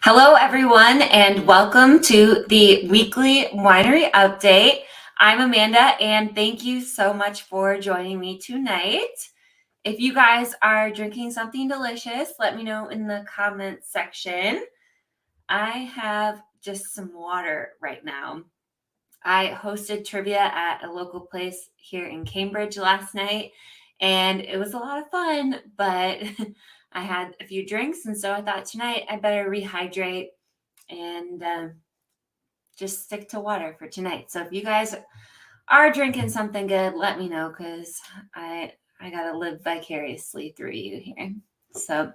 Hello, everyone, and welcome to the weekly winery update. I'm Amanda, and thank you so much for joining me tonight. If you guys are drinking something delicious, let me know in the comments section. I have just some water right now. I hosted trivia at a local place here in Cambridge last night, and it was a lot of fun, but I had a few drinks, and so I thought tonight I better rehydrate and just stick to water for tonight. So if you guys are drinking something good, let me know because I gotta live vicariously through you here. So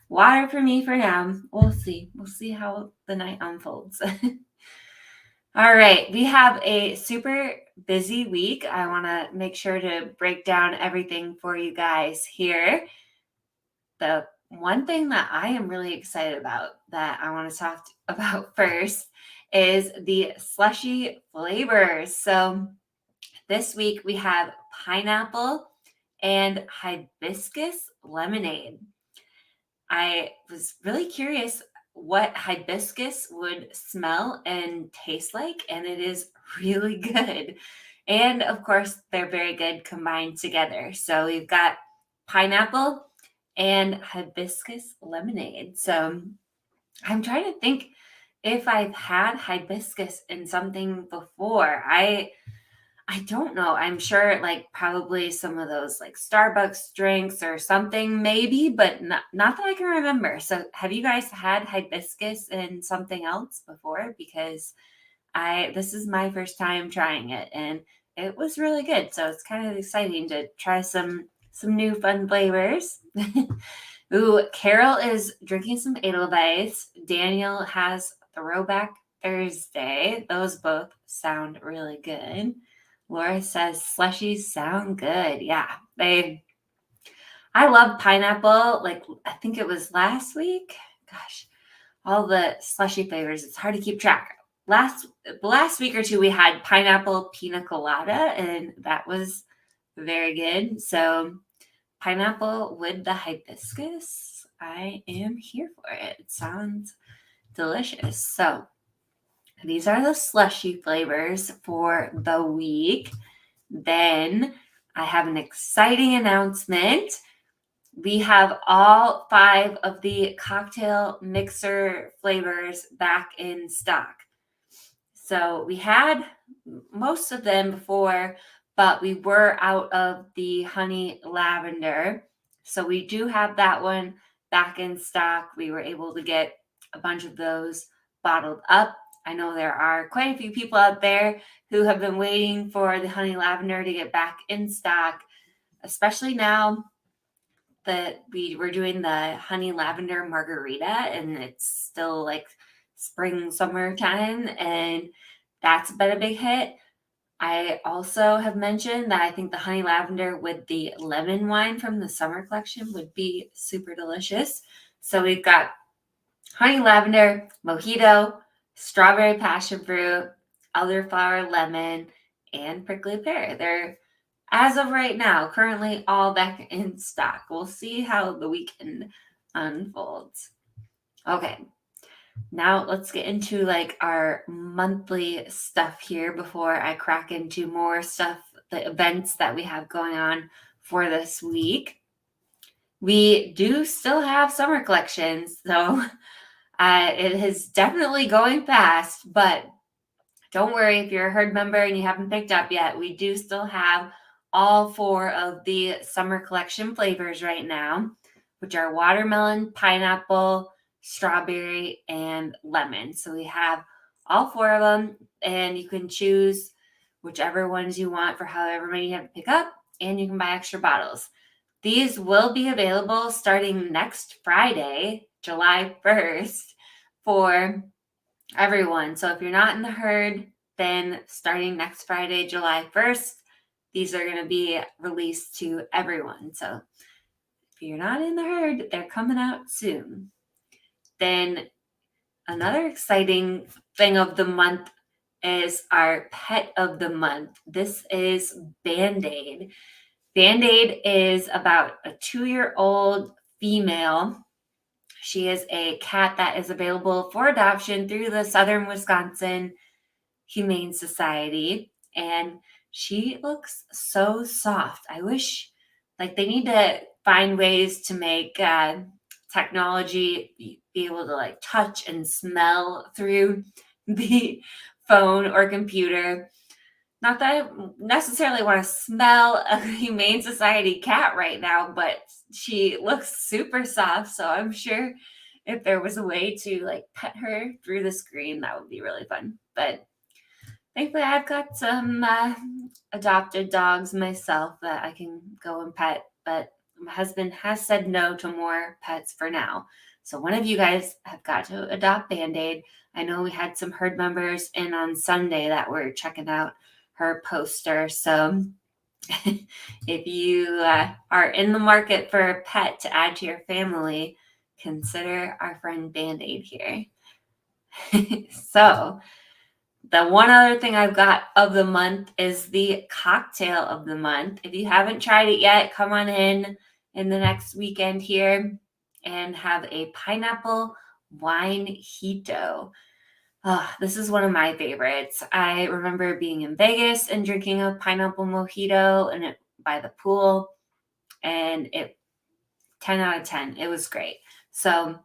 water for me for now. We'll see. We'll see how the night unfolds. All right, we have a super busy week. I want to make sure to break down everything for you guys here. The one thing that I am really excited about that I want to talk about first is the Slushy Flavors. So this week we have pineapple and hibiscus lemonade. I was really curious what hibiscus would smell and taste like, and it is really good. And of course, they're very good combined together. So we've got pineapple and hibiscus lemonade. So I'm trying to think if I've had hibiscus in something before. I don't know. I'm sure like probably some of those like Starbucks drinks or something maybe, but not that I can remember. So have you guys had hibiscus in something else before? Because this is my first time trying it and it was really good. So it's kind of exciting to try some new fun flavors. Ooh, Carol is drinking some Edelweiss. Daniel has Throwback Thursday. Those both sound really good. Laura says slushies sound good. Yeah, I love pineapple. Like I think it was last week. Gosh, all the slushy flavors. It's hard to keep track. Last week or two, we had pineapple pina colada, and that was very good. So pineapple with the hibiscus. I am here for it. It sounds delicious. So these are the slushy flavors for the week. Then I have an exciting announcement. We have all 5 of the cocktail mixer flavors back in stock. So we had most of them before, but we were out of the honey lavender. So we do have that one back in stock. We were able to get a bunch of those bottled up. I know there are quite a few people out there who have been waiting for the honey lavender to get back in stock, especially now that we were doing the honey lavender margarita and it's still like spring summertime and that's been a big hit. I also have mentioned that I think the honey lavender with the lemon wine from the summer collection would be super delicious. So we've got honey lavender, mojito, strawberry passion fruit, elderflower lemon, and prickly pear. They're, as of right now, currently all back in stock. We'll see how the weekend unfolds. Okay, now let's get into like our monthly stuff here before I crack into more stuff, the events that we have going on for this week. We do still have summer collections, so it is definitely going fast, but don't worry if you're a herd member and you haven't picked up yet. We do still have all 4 of the summer collection flavors right now, which are watermelon, pineapple, strawberry, and lemon. So we have all 4 of them, and you can choose whichever ones you want for however many you have to pick up, and you can buy extra bottles. These will be available starting next Friday, July 1st, for everyone. So if you're not in the herd, then starting next Friday, July 1st, these are going to be released to everyone. So if you're not in the herd, they're coming out soon. Then another exciting thing of the month is our pet of the month. This is Band-Aid. Band-Aid is about a 2-year-old female She is a cat that is available for adoption through the Southern Wisconsin Humane Society. And she looks so soft. I wish, like, they need to find ways to make technology be able to like touch and smell through the phone or computer. Not that I necessarily want to smell a Humane Society cat right now, but she looks super soft. So I'm sure if there was a way to like pet her through the screen, that would be really fun. But thankfully, I've got some adopted dogs myself that I can go and pet. But my husband has said no to more pets for now. So one of you guys have got to adopt Band-Aid. I know we had some herd members in on Sunday that were checking out her poster. So if you are in the market for a pet to add to your family, consider our friend Band-Aid here. So the one other thing I've got of the month is the cocktail of the month. If you haven't tried it yet, come on in the next weekend here and have a pineapple winejito. Oh, this is one of my favorites. I remember being in Vegas and drinking a pineapple mojito and it by the pool, and it 10 out of 10. It was great. So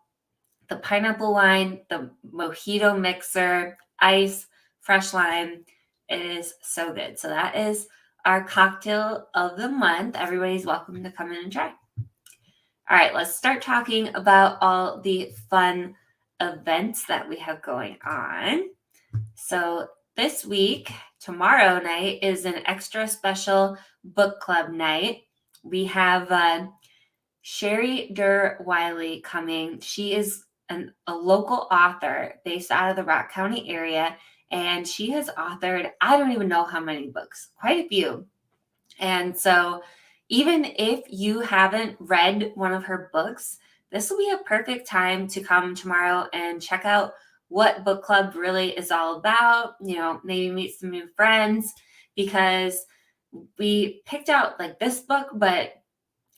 the pineapple wine, the mojito mixer, ice, fresh lime, it is so good. So that is our cocktail of the month. Everybody's welcome to come in and try. All right, let's start talking about all the fun events that we have going on. So this week, tomorrow night is an extra special book club night. We have Sherry Durr Wiley coming. She is a local author based out of the Rock County area, and she has authored, I don't even know how many books, quite a few. And so even if you haven't read one of her books, this will be a perfect time to come tomorrow and check out what book club really is all about, maybe meet some new friends, because we picked out like this book, but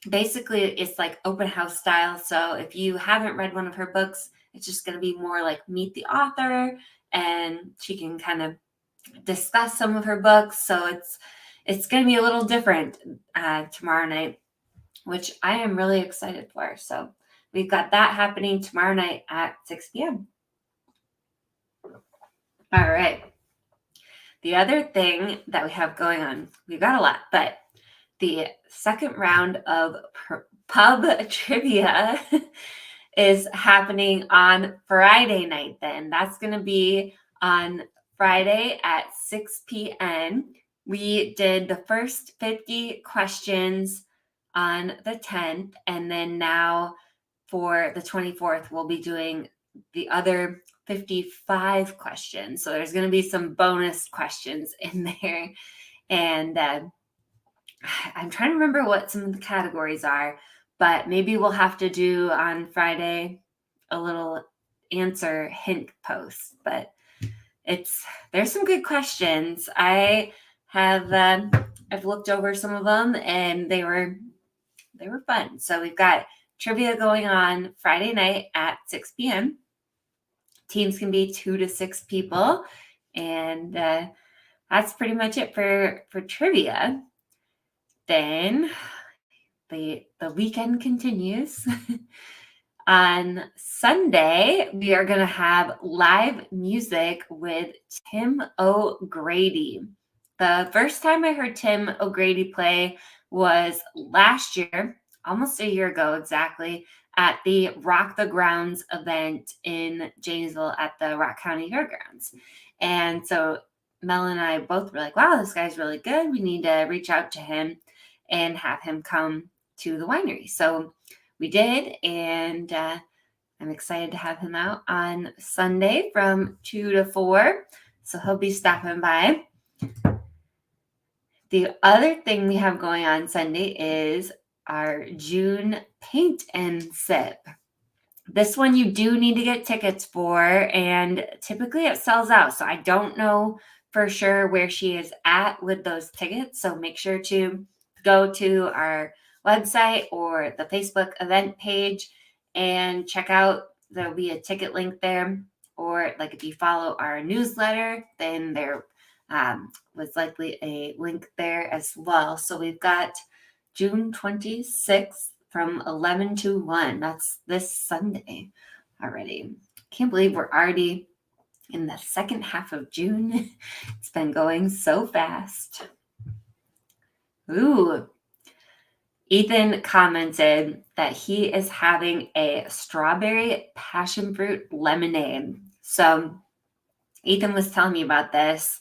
basically it's like open house style. So if you haven't read one of her books, it's just going to be more like meet the author and she can kind of discuss some of her books. So it's going to be a little different tomorrow night, which I am really excited for. So we've got that happening tomorrow night at 6 p.m. All right. The other thing that we have going on, we've got a lot, but the second round of pub trivia is happening on Friday night then. That's going to be on Friday at 6 p.m. We did the first 50 questions on the 10th, and then now for the 24th, we'll be doing the other 55 questions. So there's going to be some bonus questions in there. And I'm trying to remember what some of the categories are, but maybe we'll have to do on Friday a little answer hint post. But there's some good questions. I've looked over some of them and they were fun. So we've got trivia going on Friday night at 6 p.m. Teams can be 2 to 6 people, and that's pretty much it for trivia. Then the weekend continues. On Sunday, we are going to have live music with Tim O'Grady. The first time I heard Tim O'Grady play was last year, almost a year ago exactly, at the Rock the Grounds event in Janesville at the Rock County Fairgrounds. And so Mel and I both were like, wow, this guy's really good. We need to reach out to him and have him come to the winery. So we did, and I'm excited to have him out on Sunday from 2 to 4. So he'll be stopping by. The other thing we have going on Sunday is our June paint and sip. This one you do need to get tickets for, and typically it sells out. So I don't know for sure where she is at with those tickets. So make sure to go to our website or the Facebook event page and check out, there'll be a ticket link there. Or like if you follow our newsletter, then there was likely a link there as well. So we've got June 26th from 11 to 1. That's this Sunday already. Can't believe we're already in the second half of June. It's been going so fast. Ooh. Ethan commented that he is having a strawberry passion fruit lemonade. So Ethan was telling me about this.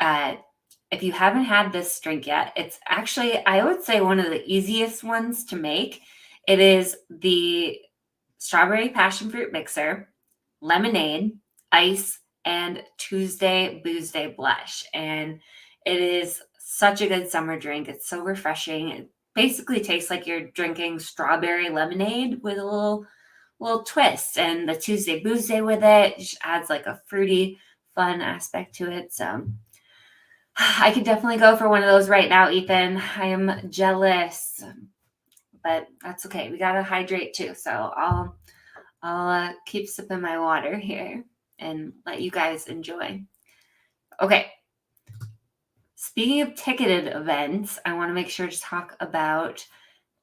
If you haven't had this drink yet, it's actually, I would say, one of the easiest ones to make. It is the strawberry passion fruit mixer, lemonade, ice, and Tuesday Booze Day blush. And it is such a good summer drink. It's so refreshing. It basically tastes like you're drinking strawberry lemonade with a little twist. And the Tuesday Booze Day with it just adds like a fruity, fun aspect to it. So I could definitely go for one of those right now, Ethan. I am jealous, but that's okay. We gotta hydrate too. So I'll keep sipping my water here and let you guys enjoy. Okay. Speaking of ticketed events, I want to make sure to talk about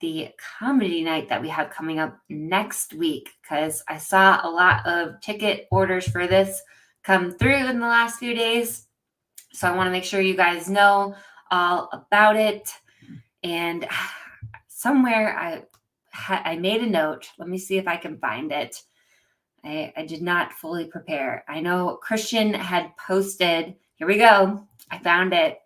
the comedy night that we have coming up next week, because I saw a lot of ticket orders for this come through in the last few days. So I want to make sure you guys know all about it. And somewhere I made a note. Let me see if I can find it. I did not fully prepare. I know Christian had posted, here we go. I found it.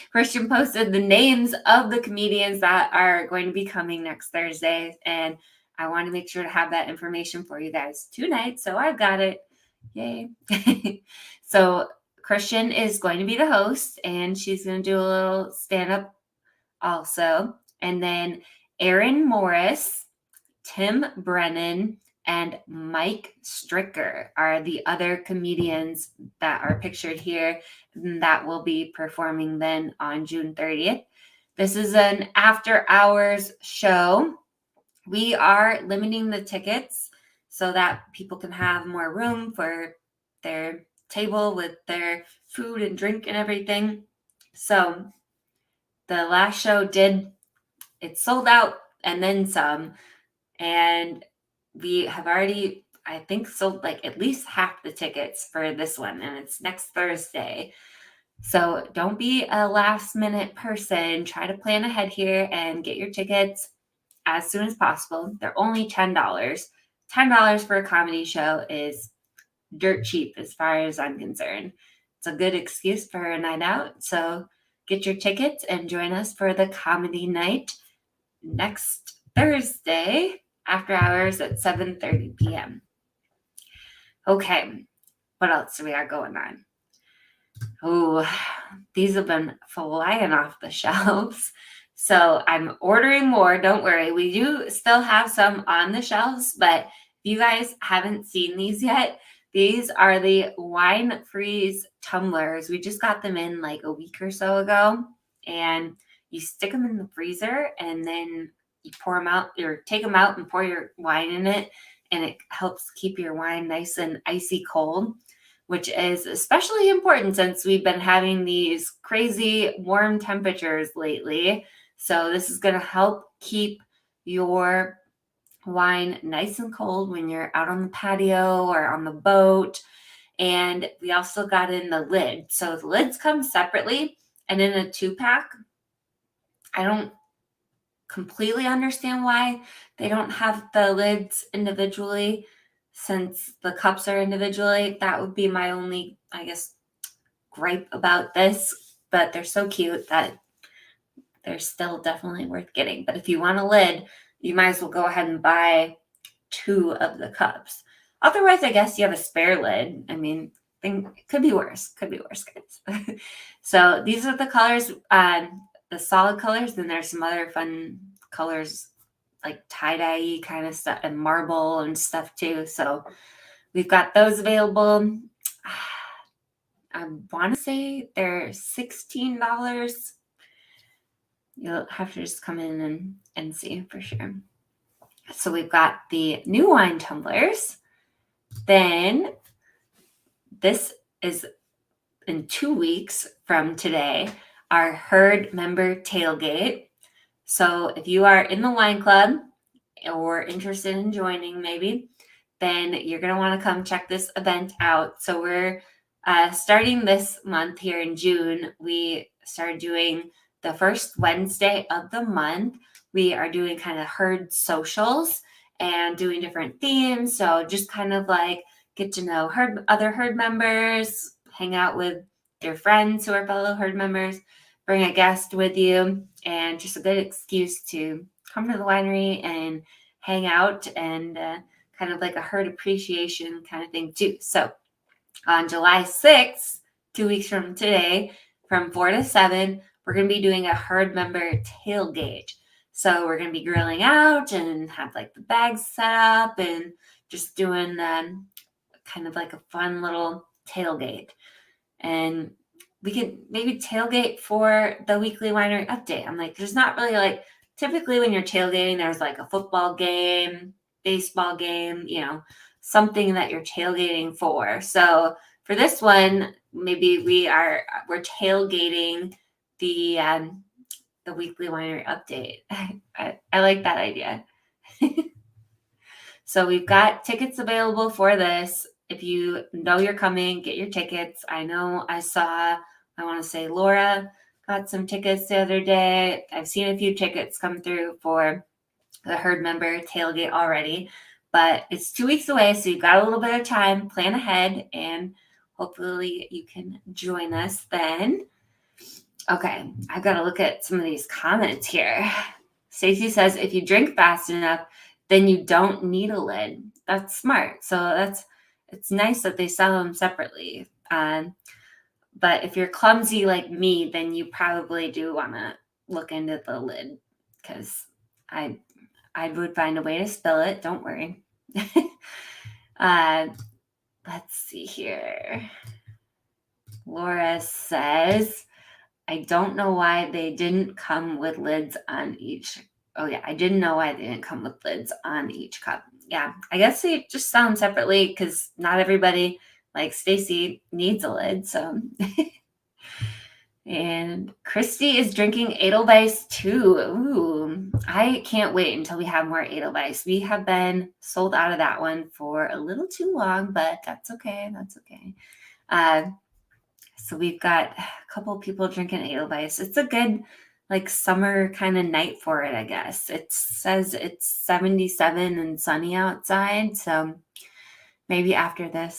Christian posted the names of the comedians that are going to be coming next Thursday. And I want to make sure to have that information for you guys tonight. So I've got it. Yay. So Christian is going to be the host, and she's going to do a little stand-up also. And then Aaron Morris, Tim Brennan, and Mike Stricker are the other comedians that are pictured here that will be performing then on June 30th. This is an after-hours show. We are limiting the tickets so that people can have more room for their table with their food and drink and everything. So the last show it sold out and then some. And we have already, I think, sold like at least half the tickets for this one. And it's next Thursday. So don't be a last minute person. Try to plan ahead here and get your tickets as soon as possible. They're only $10. $10 for a comedy show is dirt cheap as far as I'm concerned. It's a good excuse for a night out. So get your tickets and join us for the comedy night next Thursday after hours at 7:30 p.m. Okay, what else do we got going on? Oh, these have been flying off the shelves. So I'm ordering more. Don't worry. We do still have some on the shelves, but if you guys haven't seen these yet, these are the Wine Freeze Tumblers. We just got them in like a week or so ago, and you stick them in the freezer and then you pour them out or take them out and pour your wine in it, and it helps keep your wine nice and icy cold, which is especially important since we've been having these crazy warm temperatures lately. So this is going to help keep your wine nice and cold when you're out on the patio or on the boat. And we also got in the lid. So the lids come separately and in a 2-pack. I don't completely understand why they don't have the lids individually, since the cups are individually. That would be my only, I guess, gripe about this. But they're so cute that they're still definitely worth getting. But if you want a lid, you might as well go ahead and buy 2 of the cups. Otherwise, I guess you have a spare lid. I mean, it could be worse. Could be worse, guys. So these are the colors, the solid colors. Then there's some other fun colors like tie-dye kind of stuff and marble and stuff too. So we've got those available. I want to say they're $16. You'll have to just come in and see for sure. So we've got the new wine tumblers. Then this is in 2 weeks from today, our herd member tailgate. So if you are in the wine club or interested in joining, maybe, then you're going to want to come check this event out. So we're starting this month here in June. We started doing the first Wednesday of the month. We are doing kind of herd socials and doing different themes. So just kind of like get to know other herd members, hang out with your friends who are fellow herd members, bring a guest with you, and just a good excuse to come to the winery and hang out and kind of like a herd appreciation kind of thing too. So on July 6th, 2 weeks from today, from 4 to 7, we're going to be doing a herd member tailgate. So we're going to be grilling out and have like the bags set up and just doing kind of like a fun little tailgate. And we could maybe tailgate for the weekly winery update. I'm like, there's not really like, typically when you're tailgating, there's like a football game, baseball game, something that you're tailgating for. So for this one, maybe we're tailgating the weekly winery update. I like that idea. So we've got tickets available for this. If you know you're coming, get your tickets. I know I want to say Laura got some tickets the other day. I've seen a few tickets come through for the herd member tailgate already, but it's 2 weeks away. So you've got a little bit of time, plan ahead, and hopefully you can join us then. Okay, I've got to look at some of these comments here. Stacy says, if you drink fast enough, then you don't need a lid. That's smart. So it's nice that they sell them separately. But if you're clumsy like me, then you probably do want to look into the lid, because I would find a way to spill it. Don't worry. Let's see here. Laura says, I don't know why they didn't come with lids on each. Oh, yeah. I didn't know why they didn't come with lids on each cup. Yeah. I guess they just sell them separately because not everybody, like Stacy, needs a lid. So, and Christy is drinking Edelweiss too. Ooh, I can't wait until we have more Edelweiss. We have been sold out of that one for a little too long, but that's okay. That's okay. So we've got a couple of people drinking Edelweiss. It's a good like summer kind of night for it, I guess. It says it's 77 and sunny outside. So maybe after this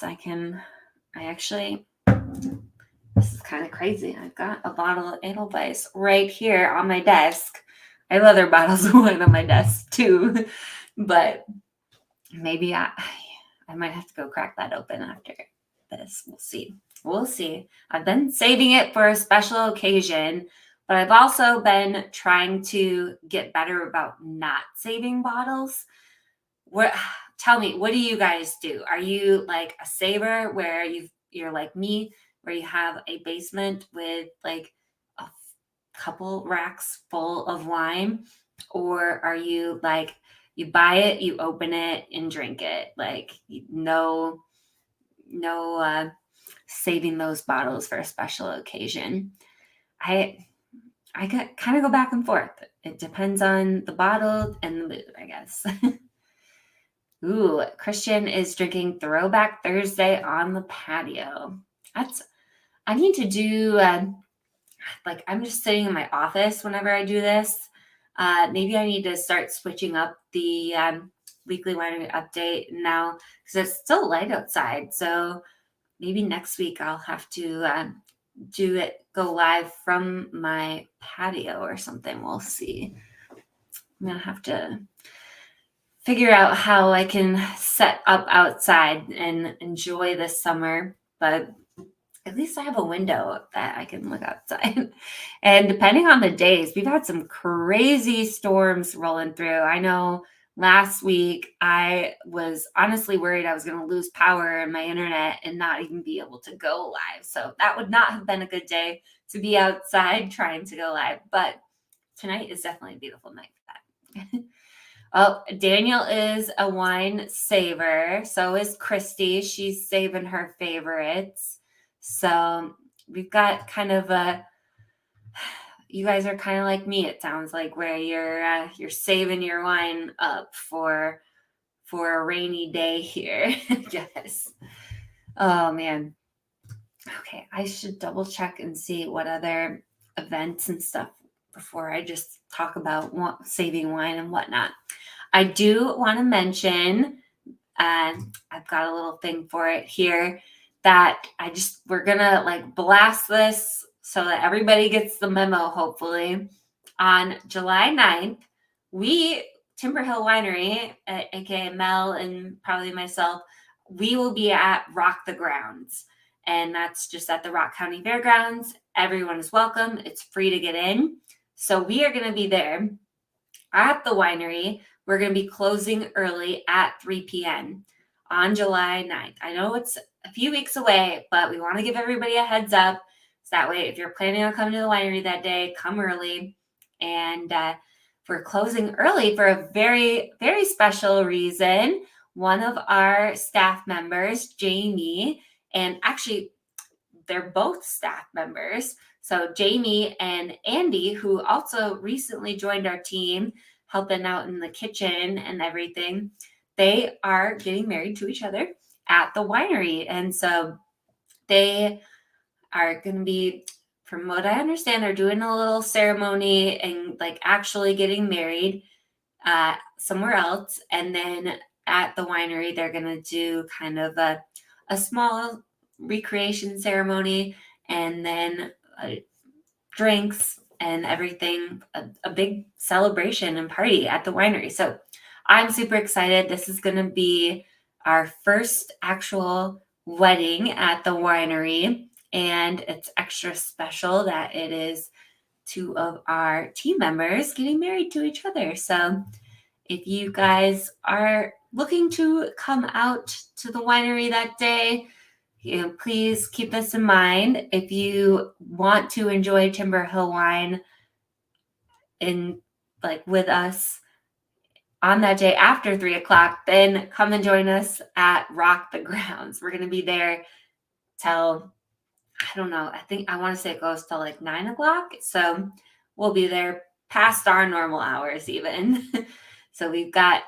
this is kind of crazy. I've got a bottle of Edelweiss right here on my desk. I have other bottles of wine on my desk too, but maybe I might have to go crack that open after this. We'll see. I've been saving it for a special occasion, but I've also been trying to get better about not saving bottles. Tell me, what do you guys do? Are you like a saver where you're like me, where you have a basement with like a couple racks full of wine? Or are you like, you buy it, you open it and drink it? Like no saving those bottles for a special occasion. I kind of go back and forth. It depends on the bottle and the mood, I guess. Ooh, Christian is drinking Throwback Thursday on the patio. I need to do, like, I'm just sitting in my office whenever I do this. Maybe I need to start switching up the weekly winery update now because it's still light outside. So maybe next week I'll have to go live from my patio or something. We'll see. I'm going to have to figure out how I can set up outside and enjoy this summer, but at least I have a window that I can look outside. And depending on the days, we've had some crazy storms rolling through. I know last week I was honestly worried I was going to lose power in my internet and not even be able to go live. So that would not have been a good day to be outside trying to go live. But tonight is definitely a beautiful night for that. Oh, Daniel is a wine saver. So is Christy. She's saving her favorites. So we've got kind of you guys are kind of like me, it sounds like, where you're saving your wine up for a rainy day here. Yes. Oh man. Okay, I should double check and see what other events and stuff before I just talk about saving wine and whatnot. I do want to mention, and I've got a little thing for it here, that we're gonna like blast this so that everybody gets the memo, hopefully. On July 9th, Timber Hill Winery, aka Mel and probably myself, we will be at Rock the Grounds. And that's just at the Rock County Fairgrounds. Everyone is welcome. It's free to get in. So we are going to be there at the winery. We're going to be closing early at 3 p.m. on July 9th. I know it's a few weeks away, but we want to give everybody a heads up. So that way, if you're planning on coming to the winery that day, come early. And we're closing early for a very, very special reason. One of our staff members, Jamie, and actually, they're both staff members. So Jamie and Andy, who also recently joined our team, helping out in the kitchen and everything, they are getting married to each other at the winery. And so they are going to be, from what I understand, they're doing a little ceremony and like actually getting married somewhere else. And then at the winery, they're going to do kind of a small recreation ceremony and then drinks and everything, a big celebration and party at the winery. So I'm super excited. This is going to be our first actual wedding at the winery. And it's extra special that it is two of our team members getting married to each other. So if you guys are looking to come out to the winery that day, please keep this in mind. If you want to enjoy Timber Hill wine with us on that day after 3 o'clock, then come and join us at Rock the Grounds. We're going to be there till, I don't know, I want to say it goes till like 9 o'clock. So we'll be there past our normal hours even. So we've got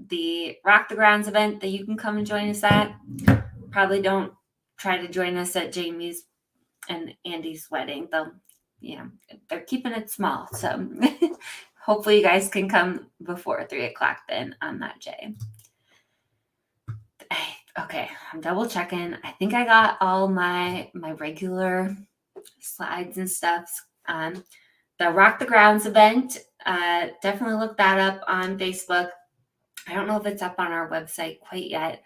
the Rock the Grounds event that you can come and join us at. Probably don't try to join us at Jamie's and Andy's wedding. They're keeping it small. So hopefully you guys can come before 3 o'clock then on that day. Okay, I'm double checking. I think I got all my regular slides and stuff. The Rock the Grounds event, definitely look that up on Facebook. I don't know if it's up on our website quite yet.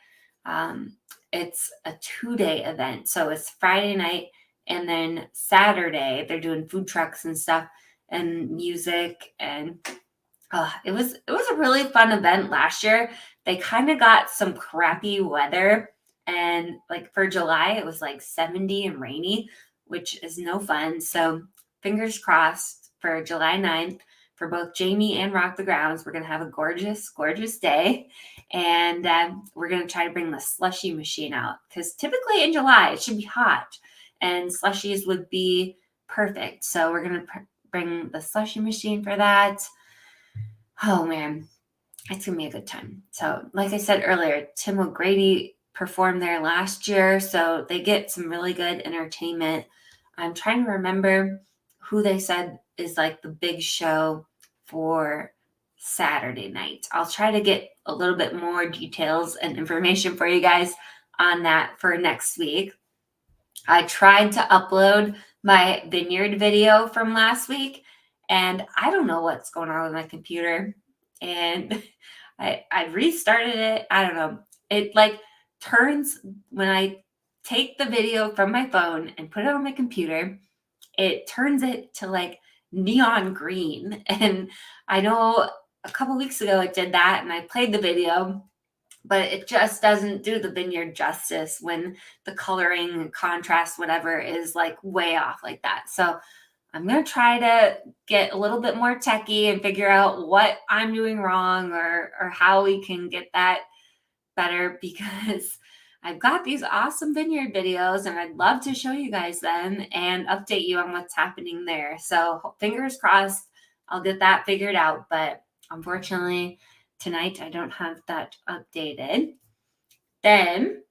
It's a 2-day event. So it's Friday night and then Saturday they're doing food trucks and stuff and music, and it was a really fun event last year. They kind of got some crappy weather, and like for July it was like 70 and rainy, which is no fun. So fingers crossed for July 9th for both Jamie and Rock the Grounds. We're going to have a gorgeous, gorgeous day. And we're going to try to bring the slushy machine out because typically in July it should be hot and slushies would be perfect. So we're going to bring the slushy machine for that. Oh man, it's going to be a good time. So like I said earlier, Tim O'Grady performed there last year. So they get some really good entertainment. I'm trying to remember who they said is like the big show for Saturday night. I'll try to get a little bit more details and information for you guys on that for next week. I tried to upload my vineyard video from last week, and I don't know what's going on with my computer. And I restarted it. I don't know. It like turns when I take the video from my phone and put it on my computer, it turns it to like neon green. And I know a couple weeks ago it did that and I played the video, but it just doesn't do the vineyard justice when the coloring and contrast, whatever, is like way off like that. So I'm going to try to get a little bit more techie and figure out what I'm doing wrong or how we can get that better, because I've got these awesome vineyard videos and I'd love to show you guys them and update you on what's happening there. So fingers crossed, I'll get that figured out. But unfortunately, tonight I don't have that updated. Then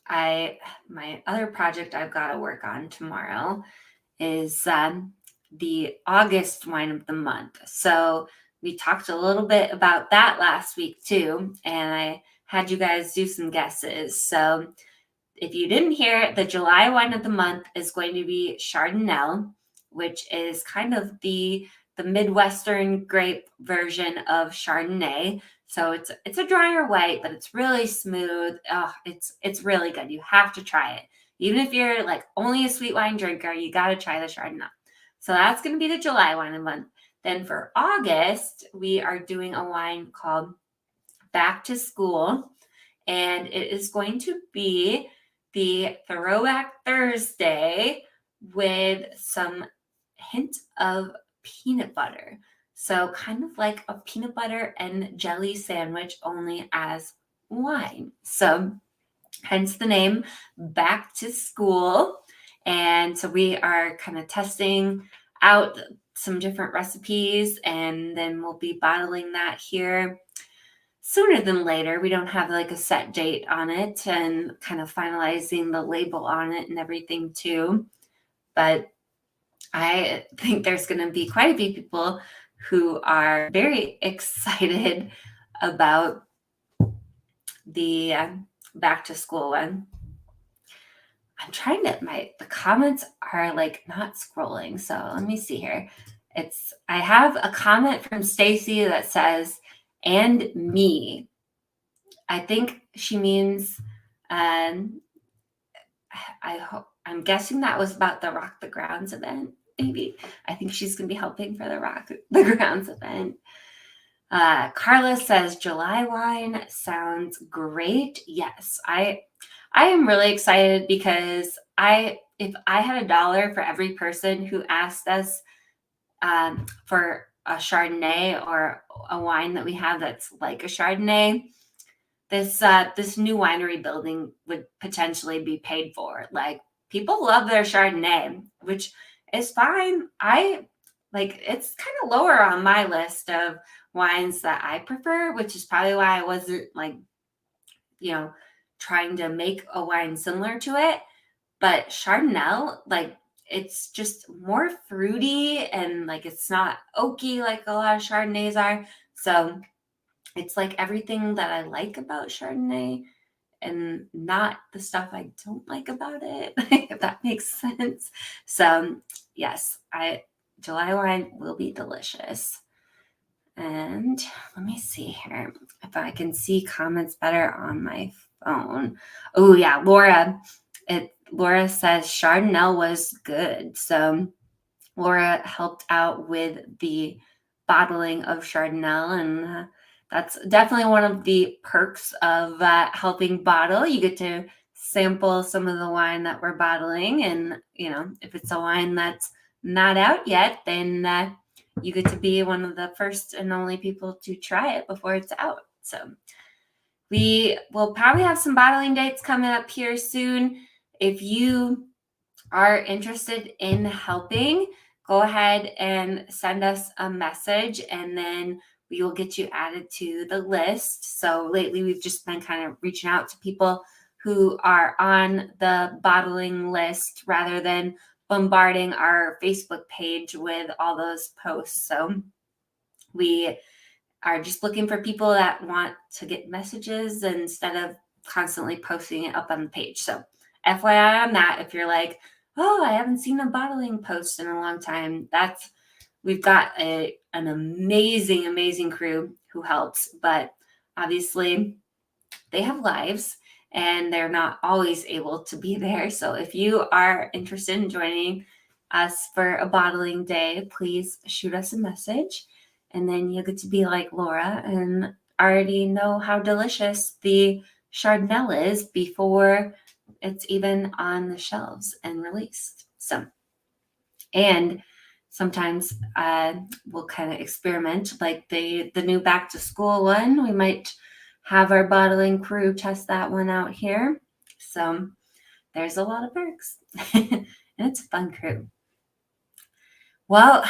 my other project I've got to work on tomorrow is the August wine of the month. So we talked a little bit about that last week too, and I had you guys do some guesses. So if you didn't hear it, the July wine of the month is going to be Chardonnay, which is kind of the Midwestern grape version of Chardonnay. So it's a drier white, but it's really smooth. Oh, it's really good. You have to try it. Even if you're like only a sweet wine drinker, you got to try the Chardonnay. So that's going to be the July wine of the month. Then for August, we are doing a wine called Back to School, and it is going to be the Throwback Thursday with some hint of peanut butter. So kind of like a peanut butter and jelly sandwich, only as wine. So hence the name Back to School. And so we are kind of testing out some different recipes, and then we'll be bottling that here sooner than later. We don't have like a set date on it, and kind of finalizing the label on it and everything too. But I think there's going to be quite a few people who are very excited about the Back to School one. I'm trying to, the comments are like not scrolling. So let me see here. I have a comment from Stacy that says, and me. I think she means, I'm guessing that was about the Rock the Grounds event, maybe. I think she's going to be helping for the Rock the Grounds event. Carla says, July wine sounds great. Yes, I am really excited because if I had $1 for every person who asked us for a Chardonnay or a wine that we have that's like a Chardonnay, this new winery building would potentially be paid for. Like, people love their Chardonnay, which is fine. It's kind of lower on my list of wines that I prefer, which is probably why I wasn't trying to make a wine similar to it. But Chardonnay, it's just more fruity, and it's not oaky like a lot of Chardonnays are. So it's like everything that I like about Chardonnay and not the stuff I don't like about it, if that makes sense. So yes, July wine will be delicious. And let me see here if I can see comments better on my phone. Oh yeah, Laura says Chardonnay was good. So Laura helped out with the bottling of Chardonnay, and that's definitely one of the perks of helping bottle. You get to sample some of the wine that we're bottling, and if it's a wine that's not out yet, then you get to be one of the first and only people to try it before it's out. So we will probably have some bottling dates coming up here soon. If you are interested in helping, go ahead and send us a message, and then we will get you added to the list. So lately we've just been kind of reaching out to people who are on the bottling list rather than bombarding our Facebook page with all those posts. So we are just looking for people that want to get messages instead of constantly posting it up on the page. So FYI on that, if you're like, oh, I haven't seen a bottling post in a long time, we've got an amazing crew who helps, but obviously they have lives and they're not always able to be there. So if you are interested in joining us for a bottling day, please shoot us a message, and then you'll get to be like Laura and already know how delicious the Chardonnay is before it's even on the shelves and released. So And sometimes we'll kind of experiment, like the new back to school one. We might have our bottling crew test that one out here. So there's a lot of perks. And it's a fun crew. Well,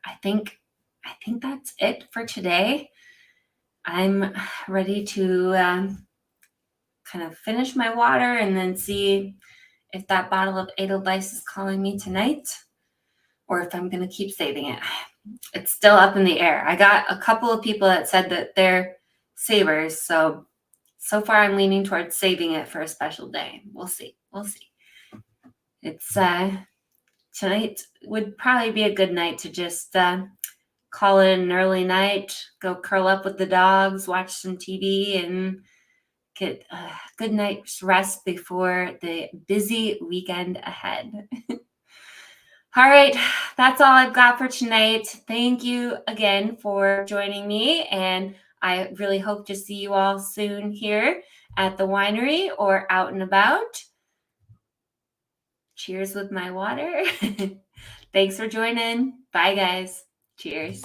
I think that's it for today. I'm ready to kind of finish my water and then see if that bottle of Edelweiss is calling me tonight, or if I'm going to keep saving it. It's still up in the air. I got a couple of people that said that they're savers, so far I'm leaning towards saving it for a special day. We'll see. It's tonight would probably be a good night to just call it an early night, go curl up with the dogs, watch some TV, and get a good night's rest before the busy weekend ahead. All right, that's all I've got for tonight. Thank you again for joining me, and I really hope to see you all soon here at the winery or out and about. Cheers with my water. Thanks for joining. Bye, guys. Cheers.